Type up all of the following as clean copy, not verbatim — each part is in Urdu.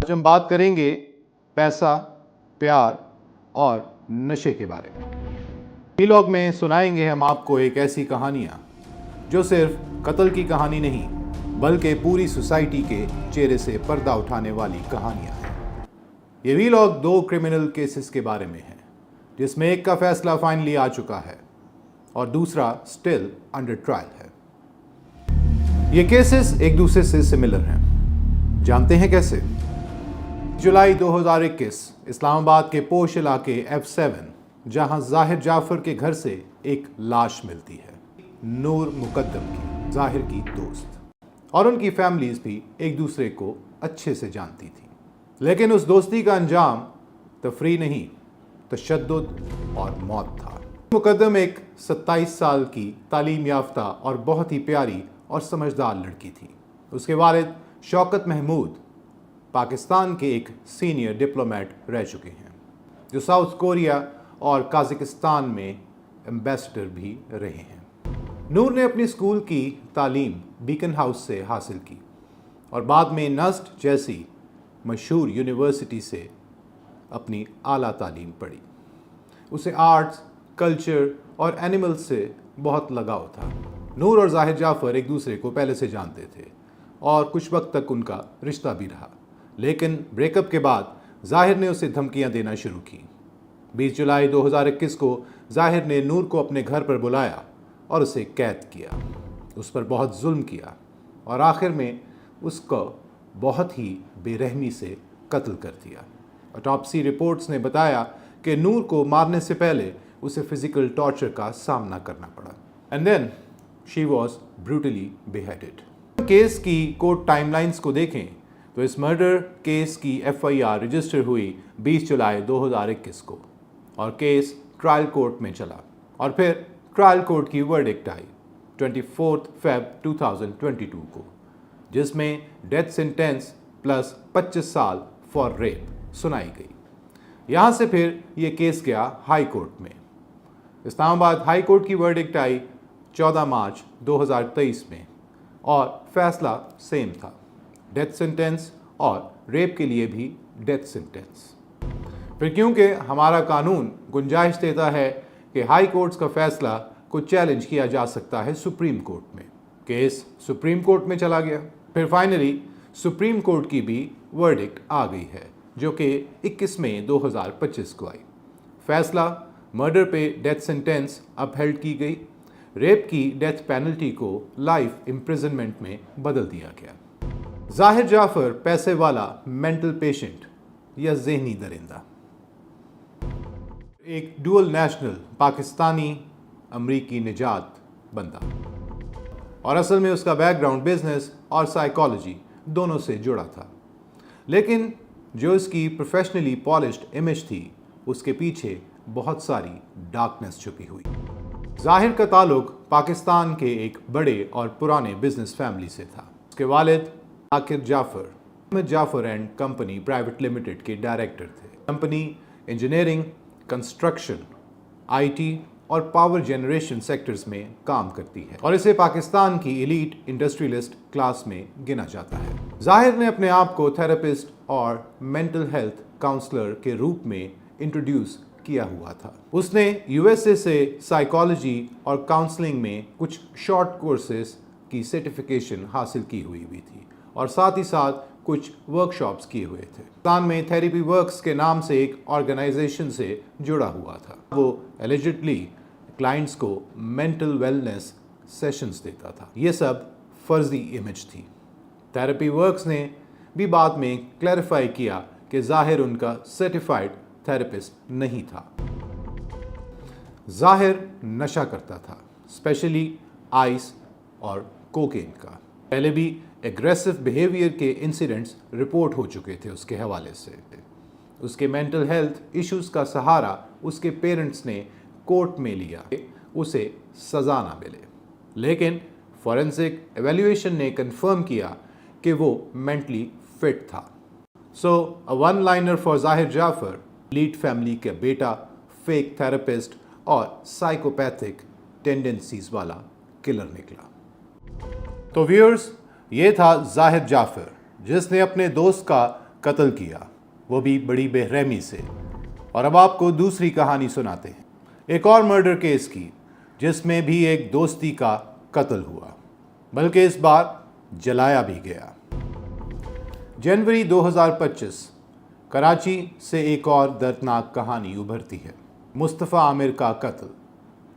آج ہم بات کریں گے پیسہ، پیار اور نشے کے بارے میں۔ ویلاگ میں سنائیں گے ہم آپ کو ایک ایسی کہانیاں جو صرف قتل کی کہانی نہیں بلکہ پوری سوسائٹی کے چہرے سے پردہ اٹھانے والی کہانیاں ہیں۔ یہ ویلاگ 2 کرمنل کیسز کے بارے میں ہے، جس میں ایک کا فیصلہ فائنلی آ چکا ہے اور دوسرا سٹل انڈر ٹرائل ہے۔ یہ کیسز ایک دوسرے سے سملر ہیں، جانتے ہیں کیسے؟ جولائی 2021 اسلام آباد کے پوش علاقے F7 جہاں ظاہر جعفر کے گھر سے ایک لاش ملتی ہے، نور مقدم کی، ظاہر کی دوست، اور ان کی فیملیز بھی ایک دوسرے کو اچھے سے جانتی تھی، لیکن اس دوستی کا انجام تفریح نہیں، تشدد اور موت تھا۔ مقدم ایک 27 سال کی تعلیم یافتہ اور بہت ہی پیاری اور سمجھدار لڑکی تھی۔ اس کے والد شوکت محمود پاکستان کے ایک سینئر ڈپلومیٹ رہ چکے ہیں، جو ساؤتھ کوریا اور قازقستان میں ایمبیسڈر بھی رہے ہیں۔ نور نے اپنی اسکول کی تعلیم بیکن ہاؤس سے حاصل کی اور بعد میں نسٹ جیسی مشہور یونیورسٹی سے اپنی اعلیٰ تعلیم پڑھی۔ اسے آرٹس، کلچر اور اینیمل سے بہت لگاؤ تھا۔ نور اور ظاہر جعفر ایک دوسرے کو پہلے سے جانتے تھے اور کچھ وقت تک ان کا رشتہ بھی رہا، لیکن بریک اپ کے بعد ظاہر نے اسے دھمکیاں دینا شروع کی۔ 20 جولائی 2021 کو ظاہر نے نور کو اپنے گھر پر بلایا اور اسے قید کیا، اس پر بہت ظلم کیا اور آخر میں اس کو بہت ہی بے رحمی سے قتل کر دیا۔ آٹوپسی رپورٹس نے بتایا کہ نور کو مارنے سے پہلے اسے فزیکل ٹارچر کا سامنا کرنا پڑا، and then she was brutally beheaded. Case کی کورٹ ٹائم لائنز کو دیکھیں تو اس مرڈر کیس کی FIR رجسٹر ہوئی 20 جولائی 2021 کو اور کیس ٹرائل کورٹ میں چلا، اور پھر ٹرائل کورٹ کی ورڈکٹ آئی 24 فیب 2022 کو، جس میں ڈیتھ سینٹینس پلس 25 سال فار ریپ سنائی گئی۔ یہاں سے پھر یہ کیس گیا ہائی کورٹ میں۔ اسلام آباد ہائی کورٹ کی ورڈکٹ آئی 14 مارچ 2023 میں اور فیصلہ سیم تھا، ڈیتھ سینٹینس اور ریپ کے لیے بھی ڈیتھ سینٹینس۔ پھر کیونکہ ہمارا قانون گنجائش دیتا ہے کہ ہائی کورٹس کا فیصلہ کو چیلنج کیا جا سکتا ہے سپریم کورٹ میں، کیس سپریم کورٹ میں چلا گیا۔ پھر فائنلی سپریم کورٹ کی بھی ورڈکٹ آ گئی ہے، جو کہ 21 مئی 2025 کو آئی۔ فیصلہ مرڈر پہ ڈیتھ سینٹینس اپہیلڈ کی گئی، ریپ کی ڈیتھ پینلٹی کو لائف امپریزنمنٹ میں بدل دیا گیا۔ ظاہر جعفر پیسے والا مینٹل پیشنٹ یا ذہنی درندہ، ایک ڈوئل نیشنل پاکستانی امریکی نژاد بندہ، اور اصل میں اس کا بیک گراؤنڈ بزنس اور سائیکالوجی دونوں سے جڑا تھا، لیکن جو اس کی پروفیشنلی پالشڈ امیج تھی اس کے پیچھے بہت ساری ڈارکنیس چھپی ہوئی۔ ظاہر کا تعلق پاکستان کے ایک بڑے اور پرانے بزنس فیملی سے تھا۔ اس کے والد ذاکر جعفر احمد جعفر اینڈ کمپنی پرائیویٹ لمیٹڈ کے ڈائریکٹر تھے۔ کمپنی انجینئرنگ، کنسٹرکشن، IT اور پاور جنریشن سیکٹرز میں کام کرتی ہے اور اسے پاکستان کی ایلیٹ انڈسٹریلسٹ کلاس میں گنا جاتا ہے۔ ظاہر نے اپنے آپ کو تھراپسٹ اور مینٹل ہیلتھ کاؤنسلر کے روپ میں انٹروڈیوس کیا ہوا تھا۔ اس نے USA سے سائیکالوجی اور کاؤنسلنگ میں کچھ شارٹ کورسز کی سرٹیفکیشن حاصل کی ہوئی بھی تھی اور ساتھ ہی ساتھ کچھ ورکشاپس کیے ہوئے تھے۔ پاکستان میں تھیراپی ورکس کے نام سے ایک آرگنائزیشن سے جڑا ہوا تھا۔ وہ ایلیجڈلی کلائنٹس کو مینٹل ویلنس سیشنز دیتا تھا۔ یہ سب فرضی امیج تھی۔ تھیراپی ورکس نے بھی بعد میں کلیریفائی کیا کہ ظاہر ان کا سرٹیفائڈ تھراپسٹ نہیں تھا۔ ظاہر نشہ کرتا تھا، اسپیشلی آئس اور کوکین کا۔ پہلے بھی ایگریسو بیہیویئر کے انسیڈنٹس رپورٹ ہو چکے تھے اس کے حوالے سے۔ اس کے مینٹل ہیلتھ ایشوز کا سہارا اس کے پیرنٹس نے کورٹ میں لیا کہ اسے سزا نہ ملے، لیکن فورینسک ایویلیویشن نے کنفرم کیا کہ وہ مینٹلی فٹ تھا۔ سو ون لائنر فار ظاہر جعفر، لیڈ فیملی کا بیٹا، فیک تھراپسٹ اور سائیکوپیتھک ٹینڈنسیز والا کلر نکلا۔ تو ویورز، یہ تھا ظاہر جعفر، جس نے اپنے دوست کا قتل کیا، وہ بھی بڑی بے-رحمی سے۔ اور اب آپ کو دوسری کہانی سناتے ہیں، ایک اور مرڈر کیس کی، جس میں بھی ایک دوستی کا قتل ہوا، بلکہ اس بار جلایا بھی گیا۔ جنوری 2025 کراچی سے ایک اور دردناک کہانی ابھرتی ہے، مصطفیٰ عامر کا قتل،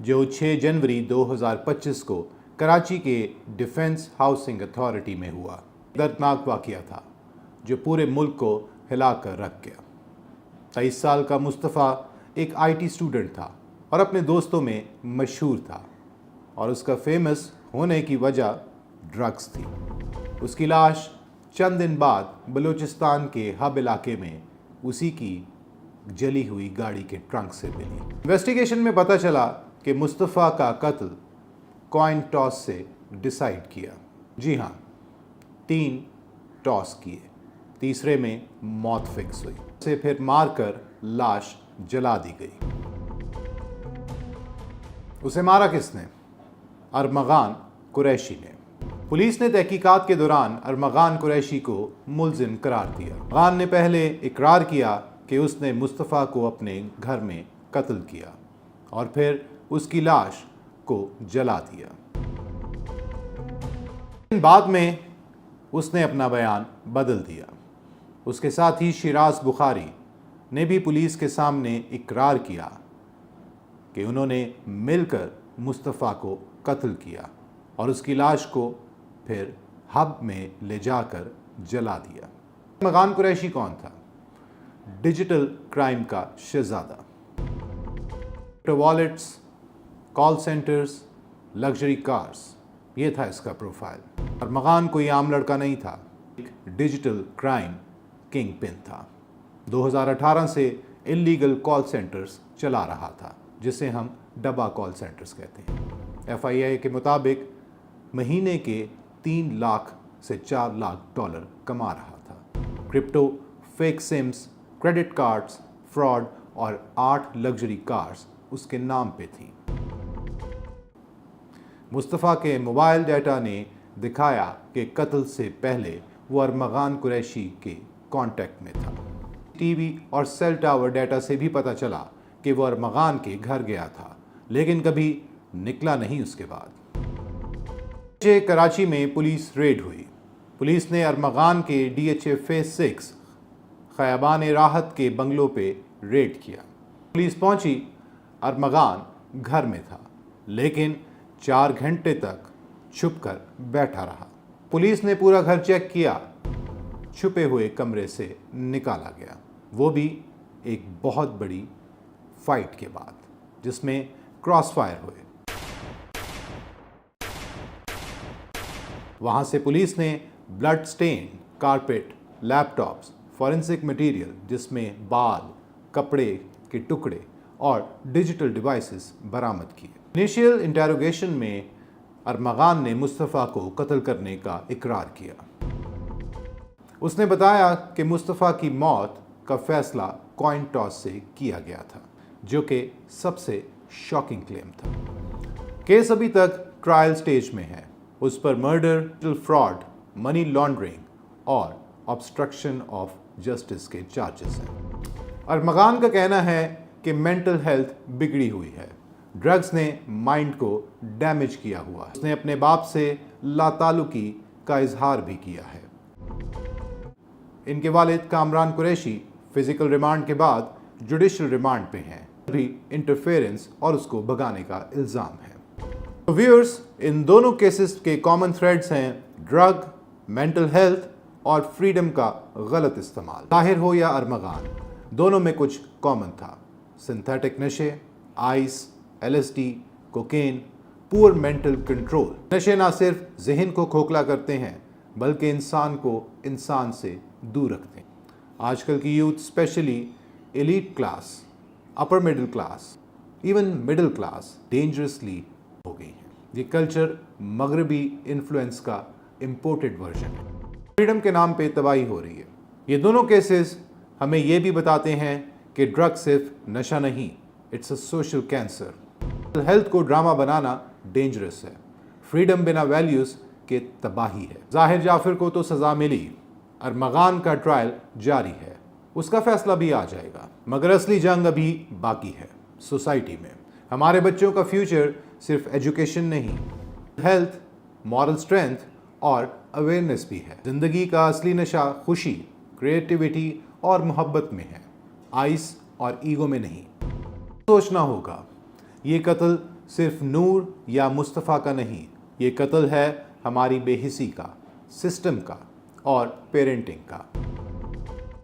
جو 6 جنوری 2025 کو کراچی کے ڈیفنس ہاؤسنگ اتھارٹی میں ہوا۔ دردناک واقعہ تھا جو پورے ملک کو ہلا کر رکھ گیا۔ 23 سال کا مصطفیٰ ایک IT اسٹوڈنٹ تھا اور اپنے دوستوں میں مشہور تھا، اور اس کا فیمس ہونے کی وجہ ڈرگز تھی۔ اس کی لاش چند دن بعد بلوچستان کے ہب علاقے میں اسی کی جلی ہوئی گاڑی کے ٹرنک سے ملی۔ انویسٹیگیشن میں پتہ چلا کہ مصطفیٰ کا قتل کوائن ٹاس سے ڈیسائیڈ کیا۔ جی ہاں، 3 ٹاس کیے، تیسرے میں موت فکس ہوئی، اسے پھر مار کر لاش جلا دی گئی۔ اسے مارا کس نے؟ ارمغان قریشی نے۔ پولیس نے تحقیقات کے دوران ارمغان قریشی کو ملزم قرار دیا۔ ارمغان نے پہلے اقرار کیا کہ اس نے مصطفیٰ کو اپنے گھر میں قتل کیا اور پھر اس کی لاش کو جلا دیا۔ بعد میں اس نے اپنا بیان بدل دیا۔ اس کے ساتھ ہی شیراز بخاری نے بھی پولیس کے سامنے اقرار کیا کہ انہوں نے مل کر مصطفیٰ کو قتل کیا اور اس کی لاش کو پھر ہب میں لے جا کر جلا دیا۔ ارمغان قریشی کون تھا؟ ڈیجیٹل کرائم کا شہزادہ۔ والیٹس، کال سینٹرز، لگژری کارز، یہ تھا اس کا پروفائل۔ ارمغان کوئی عام لڑکا نہیں تھا، ایک ڈیجیٹل کرائم کنگ پن تھا۔ 2018 سے انلیگل کال سینٹرز چلا رہا تھا، جسے ہم ڈبا کال سینٹرز کہتے ہیں۔ FIA کے مطابق مہینے کے 3 لاکھ سے 4 لاکھ ڈالر کما رہا تھا۔ Crypto, fake SIMs, credit cards, fraud اور 8 لگژری کارز اس کے نام پہ تھیں۔ مصطفیٰ کے موبائل ڈیٹا نے دکھایا کہ قتل سے پہلے وہ ارمغان قریشی کے کانٹیکٹ میں تھا۔ ٹی وی اور سیل ٹاور ڈیٹا سے بھی پتہ چلا کہ وہ ارمغان کے گھر گیا تھا، لیکن کبھی نکلا نہیں اس کے بعد۔ کراچی میں پولیس ریڈ ہوئی۔ پولیس نے ارمغان کے DHA فیس 6 خیابان راحت کے بنگلو پہ ریڈ کیا۔ پولیس پہنچی، ارمغان گھر میں تھا، لیکن 4 گھنٹے تک چھپ کر بیٹھا رہا۔ پولیس نے پورا گھر چیک کیا، چھپے ہوئے کمرے سے نکالا گیا، وہ بھی ایک بہت بڑی فائٹ کے بعد، جس میں کراس فائر ہوئے۔ وہاں سے پولیس نے بلڈ سٹین کارپیٹ، لیپ ٹاپس، فورینسک مٹیریل جس میں بال، کپڑے کے ٹکڑے اور ڈیجیٹل ڈیوائسز برآمد کیے۔ انیشیل انٹیروگیشن میں ارمغان نے مصطفیٰ کو قتل کرنے کا اقرار کیا۔ اس نے بتایا کہ مصطفیٰ کی موت کا فیصلہ کوائن ٹاس سے کیا گیا تھا، جو کہ سب سے شاکنگ کلیم تھا۔ کیس ابھی تک ٹرائل سٹیج میں ہے۔ اس پر مرڈر، فراڈ، منی لانڈرنگ اور obstruction آف جسٹس کے چارجز ہیں۔ ارمغان کا کہنا ہے کہ مینٹل ہیلتھ بگڑی ہوئی ہے، ڈرگز نے مائنڈ کو ڈیمیج کیا ہوا ہے۔ اس نے اپنے باپ سے لا تعلقی کا اظہار بھی کیا ہے۔ ان کے والد کامران قریشی فزیکل ریمانڈ کے بعد جوڈیشل ریمانڈ پہ ہیں، بھی انٹرفیئرنس اور اس کو بھگانے کا الزام ہے۔ ویورز، ان دونوں کیسز کے کامن تھریڈز ہیں ڈرگ، مینٹل ہیلتھ اور فریڈم کا غلط استعمال۔ طاہر ہو یا ارمغان، دونوں میں کچھ کامن تھا: سنتھیٹک نشے، آئس، LSD، کوکین، پور مینٹل کنٹرول۔ نشے نہ صرف ذہن کو کھوکھلا کرتے ہیں بلکہ انسان کو انسان سے دور رکھتے ہیں۔ آج کل کی youth, especially elite class, upper middle class, even middle class, dangerously ہو گئی ہیں۔ یہ کلچر مغربی انفلوئنس کا امپورٹڈ ورژن ہے۔ فریڈم کے نام پہ تباہی ہو رہی ہے۔ یہ دونوں کیسز ہمیں یہ بھی بتاتے ہیں کہ ڈرگ صرف نشہ نہیں، it's a social cancer. Health کو ڈرامہ بنانا ڈینجرس ہے۔ فریڈم بنا ویلیوز کے تباہی ہے۔ ظاہر جعفر کو تو سزا ملی، ارمغان کا ٹرائل جاری ہے، اس کا فیصلہ بھی آ جائے گا، مگر اصلی جنگ ابھی باقی ہے سوسائٹی میں۔ ہمارے بچوں کا فیوچر صرف ایجوکیشن نہیں، ہیلتھ، مورل سٹرینتھ اور اویئرنیس بھی ہے۔ زندگی کا اصلی نشہ خوشی، کریٹیوٹی اور محبت میں ہے، آئس اور ایگو میں نہیں۔ سوچنا ہوگا، یہ قتل صرف نور یا مصطفیٰ کا نہیں، یہ قتل ہے ہماری بے حسی کا، سسٹم کا اور پیرنٹنگ کا۔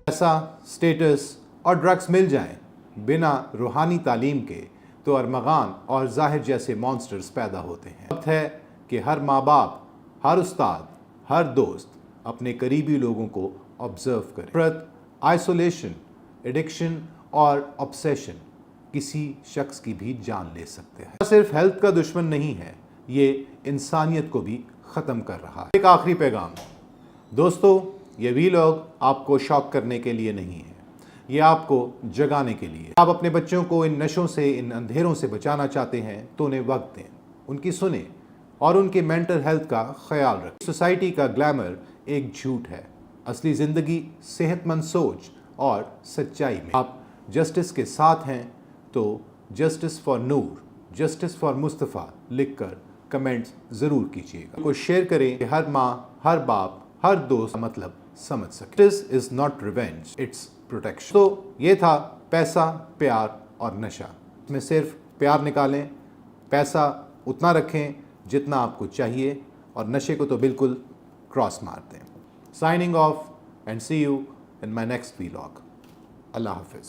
پیسہ، سٹیٹس اور ڈرگز مل جائیں بنا روحانی تعلیم کے تو ارمغان اور ظاہر جیسے مانسٹرز پیدا ہوتے ہیں۔ وقت ہے کہ ہر ماں باپ، ہر استاد، ہر دوست اپنے قریبی لوگوں کو آبزرو کرے۔ نفرت، آئسولیشن، ایڈکشن اور obsession کسی شخص کی بھی جان لے سکتے ہیں۔ صرف ہیلتھ کا دشمن نہیں ہے، یہ انسانیت کو بھی ختم کر رہا ہے۔ ایک آخری پیغام دوستو، یہ ویلاگ آپ کو شاک کرنے کے لیے نہیں ہے، یہ آپ کو جگانے کے لیے۔ آپ اپنے بچوں کو ان نشوں سے، ان اندھیروں سے بچانا چاہتے ہیں تو انہیں وقت دیں، ان کی سنیں اور ان کی مینٹل ہیلتھ کا خیال رکھیں۔ سوسائٹی کا گلیمر ایک جھوٹ ہے، اصلی زندگی صحت مند سوچ اور سچائی میں۔ آپ جسٹس کے ساتھ ہیں تو justice for Noor, justice for Mustafa لکھ کر کمنٹس ضرور کیجیے گا۔ کو شیئر کریں کہ ہر ماں، ہر باپ، ہر دوست مطلب سمجھ سکے۔ Justice is not revenge, it's protection۔ تو یہ تھا پیسہ، پیار اور نشہ۔ اس میں صرف پیار نکالیں، پیسہ اتنا رکھیں جتنا آپ کو چاہیے اور نشے کو تو بالکل کراس مار دیں۔ Signing off and see you in my next vlog. اللہ حافظ۔